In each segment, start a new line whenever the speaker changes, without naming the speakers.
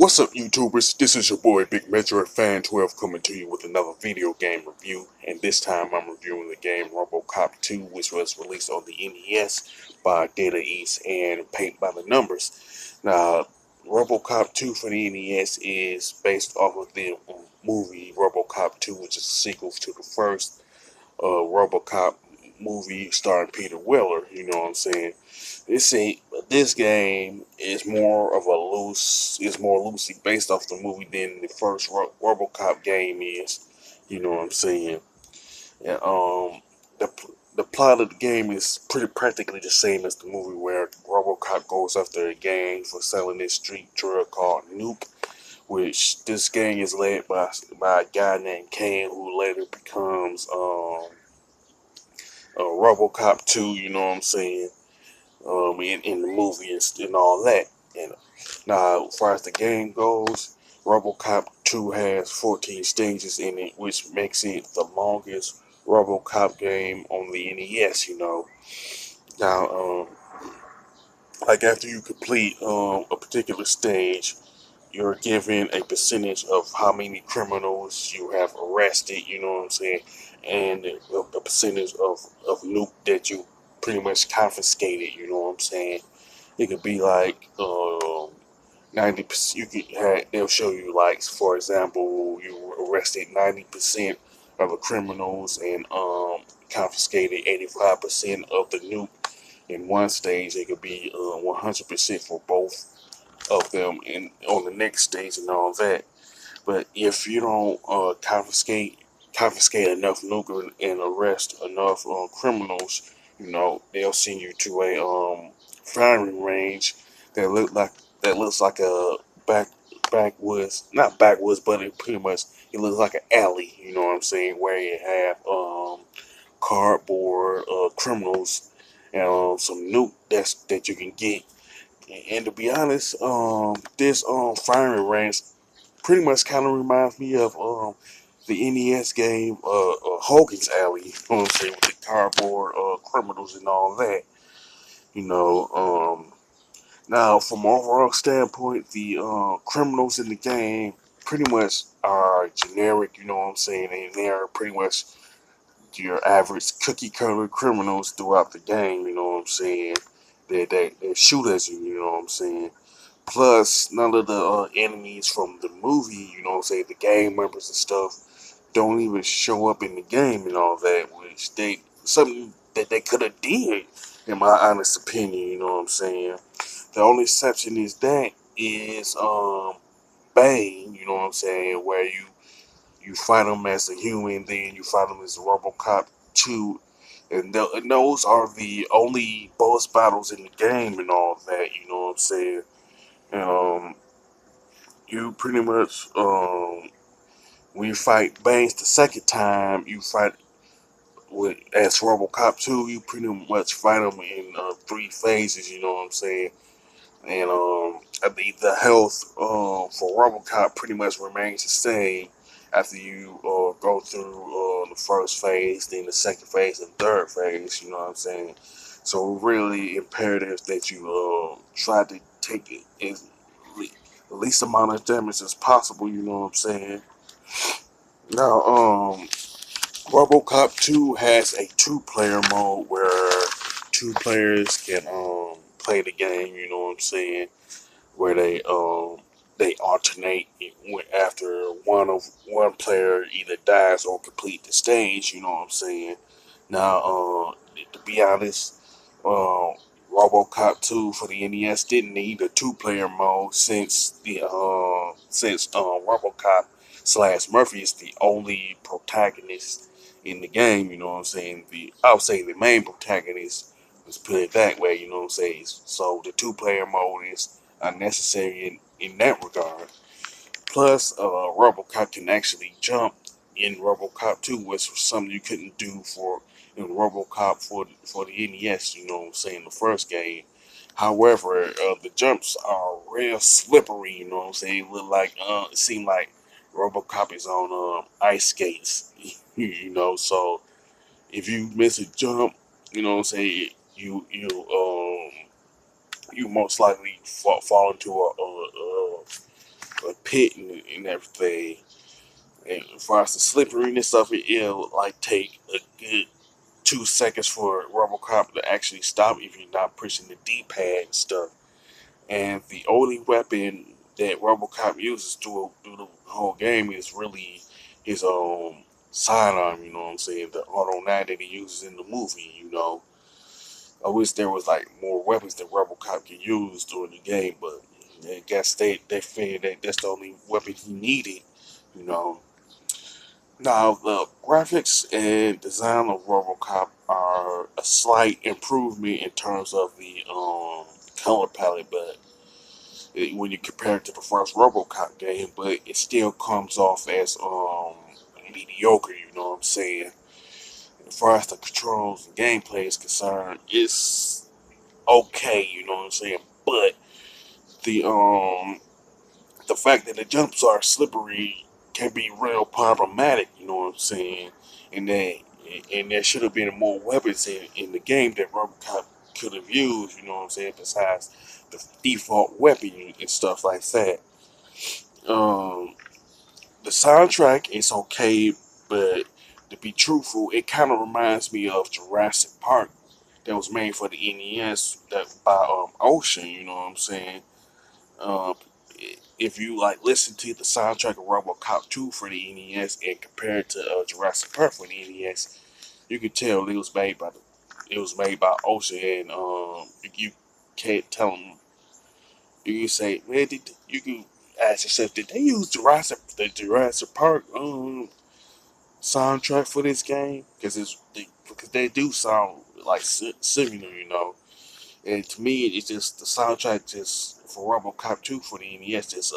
What's up, YouTubers? This is your boy Big Metro Fan 12 coming to you with another video game review, and this time I'm reviewing the game RoboCop 2, which was released on the NES by Data East and Paint by the Numbers. Now, RoboCop 2 for the NES is based off of the movie RoboCop 2, which is a sequel to the first RoboCop movie starring Peter Weller. You know what I'm saying? This game is more of a is more loosely based off the movie than the first RoboCop game is. You know what I'm saying? And the plot of the game is pretty practically the same as the movie, where RoboCop goes after a gang for selling this street drug called Nuke, which this gang is led by a guy named Kane, who later becomes RoboCop 2. You know what I'm saying? In the movie and all that. And now, as far as the game goes, RoboCop 2 has 14 stages in it, which makes it the longest RoboCop game on the NES. Now, like after you complete a particular stage, you're given a percentage of how many criminals you have arrested. You know what I'm saying, and a percentage of loot that you pretty much confiscated. You know what I'm saying. It could be like 90%. They'll show you, like, for example, you arrested 90% of the criminals and confiscated 85% of the loot. In one stage, it could be 100% for both of them, and on the next stage and all that. But if you don't confiscate enough loot and arrest enough criminals, they'll send you to a firing range that looks like a backwoods, not backwoods, but it looks like an alley. You know what I'm saying, where you have cardboard criminals and some loot that you can get. And to be honest, this firing range pretty much kind of reminds me of the NES game Hogan's Alley. You know what I'm saying, with the cardboard criminals and all that. You know, now from an overall standpoint, the criminals in the game pretty much are generic. You know what I'm saying, and they're pretty much your average cookie cutter criminals throughout the game. You know what I'm saying. They shoot at you. You know what I'm saying. Plus, none of the enemies from the movie, you know what I'm saying, the gang members and stuff, don't even show up in the game and all that, which something that they could have did, in my honest opinion. You know what I'm saying. The only exception is Bane. You know what I'm saying, where you fight him as a human, then you fight him as a RoboCop 2. And those are the only boss battles in the game and all that. You know what I'm saying. Um, you pretty much when you fight Banks the second time, you fight with as RoboCop 2. You pretty much fight him in three phases. You know what I'm saying, and I think the health for RoboCop pretty much remains the same after you go through the first phase, then the second phase, and third phase. You know what I'm saying. So really imperative that you try to take it as least amount of damage as possible. You know what I'm saying. Now, RoboCop 2 has a two-player mode where two players can play the game. You know what I'm saying, where they alternate after one player either dies or complete the stage. You know what I'm saying. Now, to be honest, uh, RoboCop 2 for the NES didn't need a two-player mode since RoboCop slash Murphy is the only protagonist in the game. You know what I'm saying. I would say the main protagonist. Let's put it that way. You know what I'm saying. So the two-player mode is unnecessary in that regard. Plus, RoboCop can actually jump in RoboCop 2, which was something you couldn't do in RoboCop for the NES. You know what I'm saying, the first game. However, the jumps are real slippery. You know what I'm saying. It seemed like RoboCop is on ice skates. So if you miss a jump, you know what I'm saying, you most likely fall into pit and everything. And as far as the slipperiness of it, it'll like take a good 2 seconds for RoboCop to actually stop if you're not pushing the D-pad and stuff. And the only weapon that RoboCop uses through the whole game is really his sidearm. You know what I'm saying? The Auto 9 that he uses in the movie. You know, I wish there was like more weapons that RoboCop could use during the game, but I guess they figured that that's the only weapon he needed. You know. Now the graphics and design of RoboCop are a slight improvement in terms of the color palette, but when you compare it to the first RoboCop game, but it still comes off as mediocre. You know what I'm saying? As far as the controls and gameplay is concerned, it's okay. You know what I'm saying? But the um the fact that the jumps are slippery can be real problematic. You know what I'm saying? And that and there should have been more weapons in the game that RoboCop could have used. You know what I'm saying? Besides the default weapon and stuff like that. Um, the soundtrack is okay, but to be truthful, it kind of reminds me of Jurassic Park that was made for the NES that by Ocean. You know what I'm saying? Um, if you like listen to the soundtrack of RoboCop 2 for the NES and compare it to Jurassic Park for the NES, you can tell it was made by Ocean, and you can't tell them. You can say, man, you can ask yourself, did they use the Jurassic Park soundtrack for this game? Because they do sound like similar, you know. And to me, it's just the soundtrack just for RoboCop 2 for the NES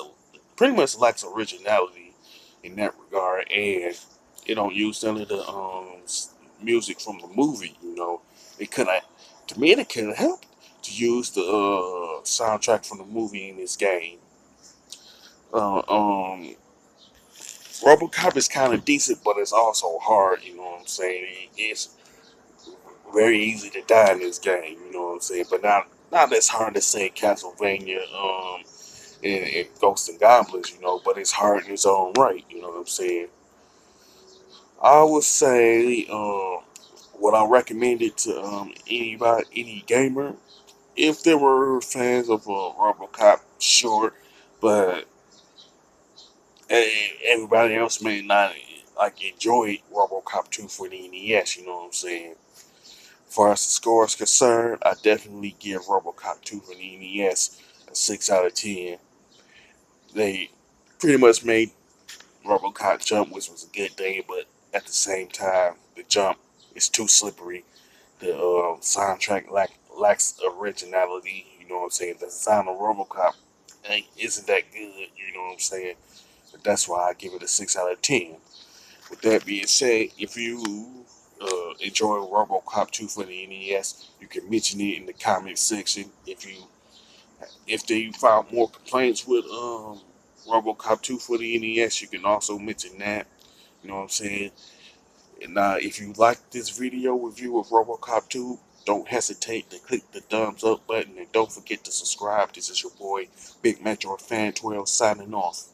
pretty much lacks originality in that regard, and it don't use none of the music from the movie. You know, it could have to me it could have helped to use the soundtrack from the movie in this game. Uh, um, RoboCop is kind of decent, but it's also hard. You know what I'm saying? It's very easy to die in this game. You know what I'm saying? But not as hard to say Castlevania and Ghosts and Goblins. You know, but it's hard in its own right. You know what I'm saying? I would say what I recommend it to anybody, any gamer, if there were fans of RoboCop, sure, but everybody else may not like enjoy RoboCop 2 for the NES. You know what I'm saying? As far as the score is concerned, I definitely give RoboCop 2 for the NES a 6 out of 10. They pretty much made RoboCop jump, which was a good thing, but at the same time, the jump is too slippery. The soundtrack lacks originality. You know what I'm saying? The sound of RoboCop isn't that good. You know what I'm saying? But that's why I give it a 6 out of 10. With that being said, if you enjoy RoboCop 2 for the NES, you can mention it in the comment section. If they found more complaints with RoboCop 2 for the NES, you can also mention that. You know what I'm saying? And if you like this video review of RoboCop 2, don't hesitate to click the thumbs up button and don't forget to subscribe. This is your boy Big Metro Fan 12 signing off.